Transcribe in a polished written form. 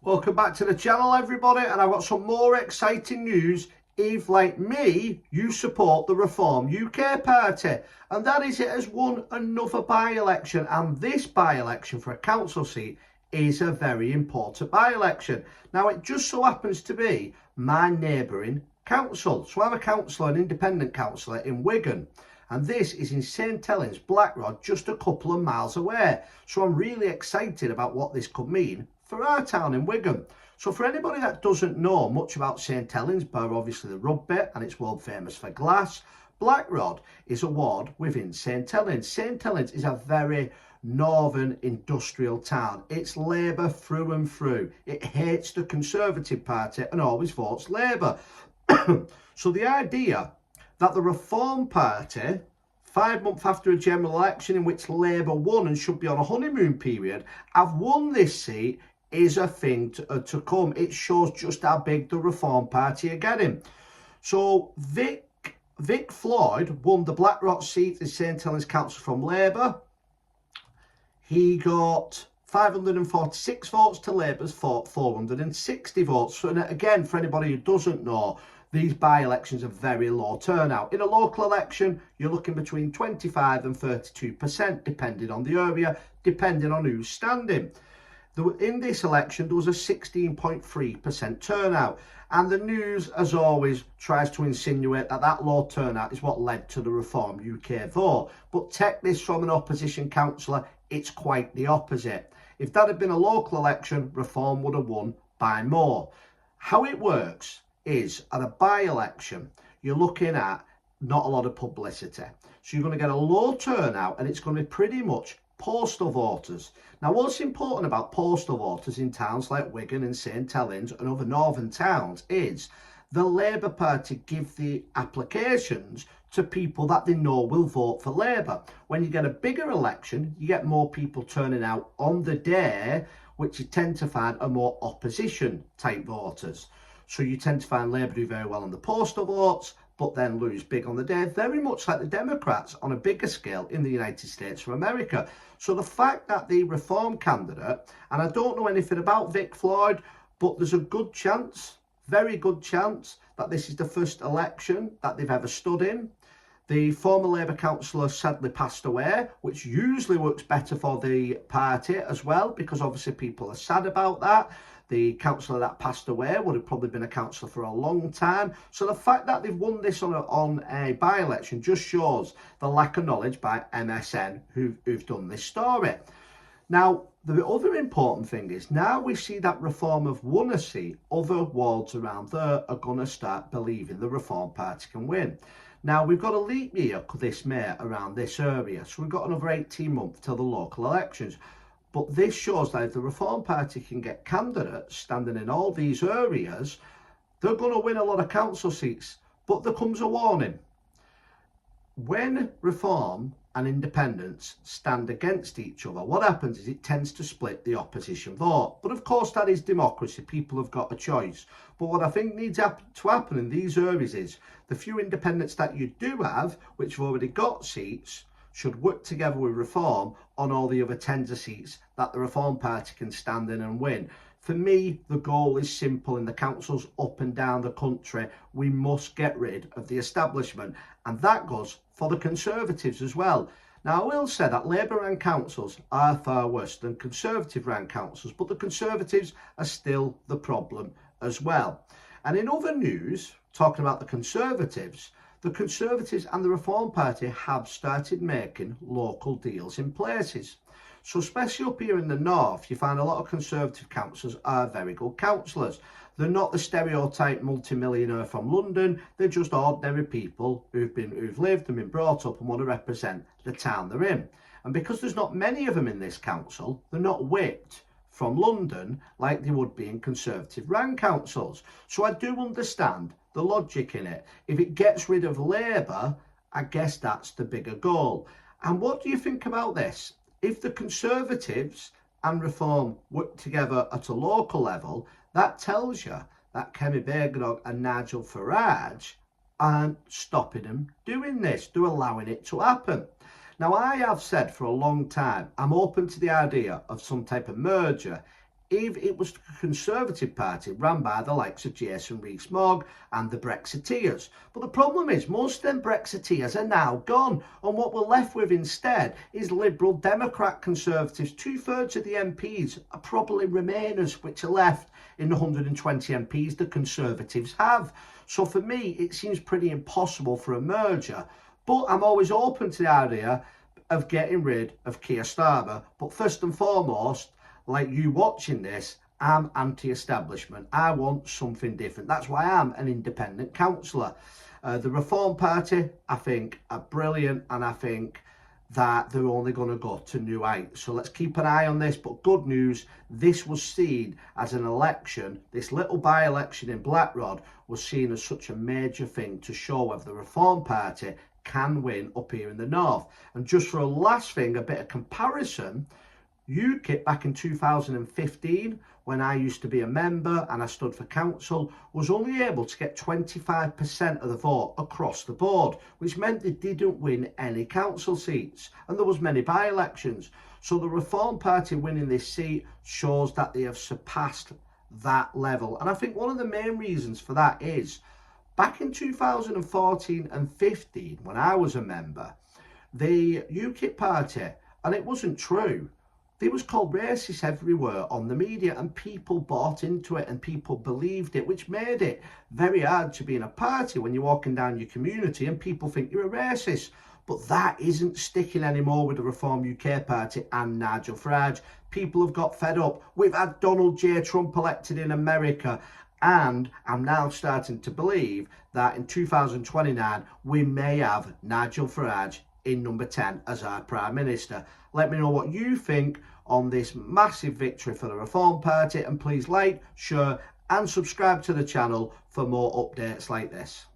Welcome back to the channel, everybody, and I've got some more exciting news. If, like me, you support the Reform UK Party, and that is it has won another by-election, and this by-election for a council seat is a very important by-election. Now, it just so happens to be my neighbouring council. So I'm a councillor, an independent councillor in Wigan, and this is in St Helens, Blackrod, just a couple of miles away. So I'm really excited about what this could mean for our town in Wigan. So for anybody that doesn't know much about St Helens, bar obviously the rugby, and it's world famous for glass, Blackrod is a ward within St Helens. St Helens is a very northern industrial town. It's Labour through and through. It hates the Conservative Party and always votes Labour. So the idea that the Reform Party, 5 months after a general election in which Labour won and should be on a honeymoon period, have won this seat is a thing to come. It shows just how big the Reform Party are getting. So Vic Floyd won the Blackrod seat in St Helens Council from Labour. He got 546 votes to Labour's 460 votes. So again, for anybody who doesn't know, these by-elections are very low turnout. In a local election, you're looking between 25 and 32%, depending on the area, depending on who's standing. In this election, there was a 16.3% turnout. And the news, as always, tries to insinuate that that low turnout is what led to the Reform UK vote. But take this from an opposition councillor, it's quite the opposite. If that had been a local election, Reform would have won by more. How it works is, at a by-election, you're looking at not a lot of publicity. So you're going to get a low turnout, and it's going to be pretty much postal voters. Now, what's important about postal voters in towns like Wigan and St Helens and other northern towns is the Labour Party give the applications to people that they know will vote for Labour. When you get a bigger election, you get more people turning out on the day, which you tend to find are more opposition type voters. So you tend to find Labour do very well on the postal votes, but then lose big on the day, very much like the Democrats on a bigger scale in the United States of America. So the fact that the Reform candidate, and I don't know anything about Vic Floyd, but there's a good chance, very good chance, that this is the first election that they've ever stood in. The former Labour councillor sadly passed away, which usually works better for the party as well, because obviously people are sad about that. The councillor that passed away would have probably been a councillor for a long time. So the fact that they've won this on a by-election just shows the lack of knowledge by MSN who've done this story. Now, the other important thing is, now we see that Reform have won a seat, other wards around there are going to start believing the Reform Party can win. Now, we've got a leap year this May around this area, so we've got another 18 months till the local elections. But this shows that if the Reform Party can get candidates standing in all these areas, they're going to win a lot of council seats. But there comes a warning. When Reform and independents stand against each other, what happens is it tends to split the opposition vote. But of course, that is democracy. People have got a choice. But what I think needs to happen in these areas is the few independents that you do have, which have already got seats, should work together with Reform on all the other tender seats that the Reform Party can stand in and win. For me, the goal is simple in the councils up and down the country. We must get rid of the establishment, and that goes for the Conservatives as well. Now, I will say that Labour-run councils are far worse than Conservative-run councils, but the Conservatives are still the problem as well. And in other news, talking about the Conservatives and the Reform Party have started making local deals in places. So especially up here in the north, you find a lot of Conservative councillors are very good councillors. They're not the stereotype multimillionaire from London. They're just ordinary people who've lived and been brought up and want to represent the town they're in. And because there's not many of them in this council, they're not whipped from London like they would be in Conservative-run councils. So I do understand the logic in it. If it gets rid of Labour, I guess that's the bigger goal. And what do you think about this? If the Conservatives and Reform work together at a local level, that tells you that Kemi Badenoch and Nigel Farage aren't stopping them doing this. They're allowing it to happen. Now, I have said for a long time, I'm open to the idea of some type of merger if it was the Conservative Party run by the likes of Jason Rees-Mogg and the Brexiteers. But the problem is most of them Brexiteers are now gone, and what we're left with instead is Liberal Democrat Conservatives. 2/3 of the MPs are probably Remainers, which are left in the 120 MPs the Conservatives have. So for me, it seems pretty impossible for a merger, but I'm always open to the idea of getting rid of Keir Starmer. But first and foremost, like you watching this, I'm anti-establishment. I want something different. That's why I'm an independent councillor. The Reform Party, I think, are brilliant, and I think that they're only going to go to new heights. So let's keep an eye on this. But good news, this was seen as an election. This little by-election in Blackrod was seen as such a major thing to show whether the Reform Party can win up here in the north. And just for a last thing, a bit of comparison, UKIP back in 2015, when I used to be a member and I stood for council, was only able to get 25% of the vote across the board, which meant they didn't win any council seats, and there was many by-elections. So the Reform Party winning this seat shows that they have surpassed that level. And I think one of the main reasons for that is back in 2014 and 15, when I was a member, the UKIP party, and it wasn't true, they was called racist everywhere on the media, and people bought into it and people believed it, which made it very hard to be in a party when you're walking down your community and people think you're a racist. But that isn't sticking anymore with the Reform UK party and Nigel Farage. People have got fed up. We've had Donald J. Trump elected in America, and I'm now starting to believe that in 2029 we may have Nigel Farage in number 10 as our Prime Minister. Let me know what you think on this massive victory for the Reform Party, and please like, share and subscribe to the channel for more updates like this.